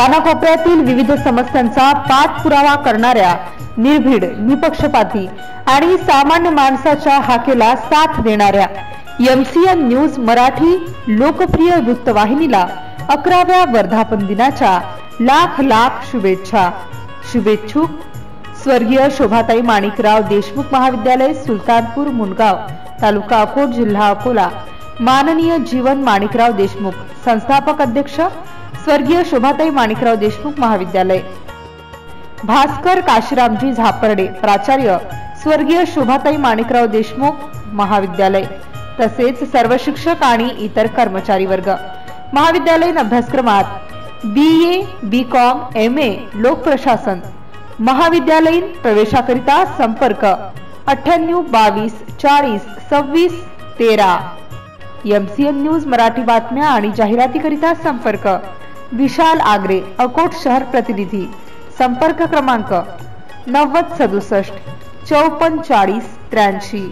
कानाकोपऱ्यातील विविध समस्यांचा पाठपुरावा करणाऱ्या निर्भीड, निपक्षपाती आणि सामान्य माणसाच्या हाकेला साथ देणाऱ्या MCN न्यूज मराठी लोकप्रिय वृत्तवाहिनीला 11व्या वर्धापन दिनाच्या लाख लाख शुभेच्छा। शुभेच्छुक स्वर्गीय शोभाताई माणिकराव देशमुख महाविद्यालय, सुलतानपूर, मुनगाव, तालुका अकोट, जिल्हा अकोला। माननीय जीवन माणिकराव देशमुख, संस्थापक अध्यक्ष स्वर्गीय शोभाताई माणिकराव देशमुख महाविद्यालय। भास्कर काशीरामजी झापर्डे, प्राचार्य स्वर्गीय शोभाताई माणिकराव देशमुख महाविद्यालय, तसेच सर्व शिक्षक आणि इतर कर्मचारी वर्ग। महाविद्यालयीन अभ्यासक्रमात BA, BCom, MA लोक प्रशासन। महाविद्यालयीन प्रवेशाकरिता संपर्क 98 22 40 26 13। MCN न्यूज मराठी बातम्या आणि जाहिरातीकरिता संपर्क विशाल आगरे, अकोट शहर प्रतिनिधी। संपर्क क्रमांक 90 67 54 40 83।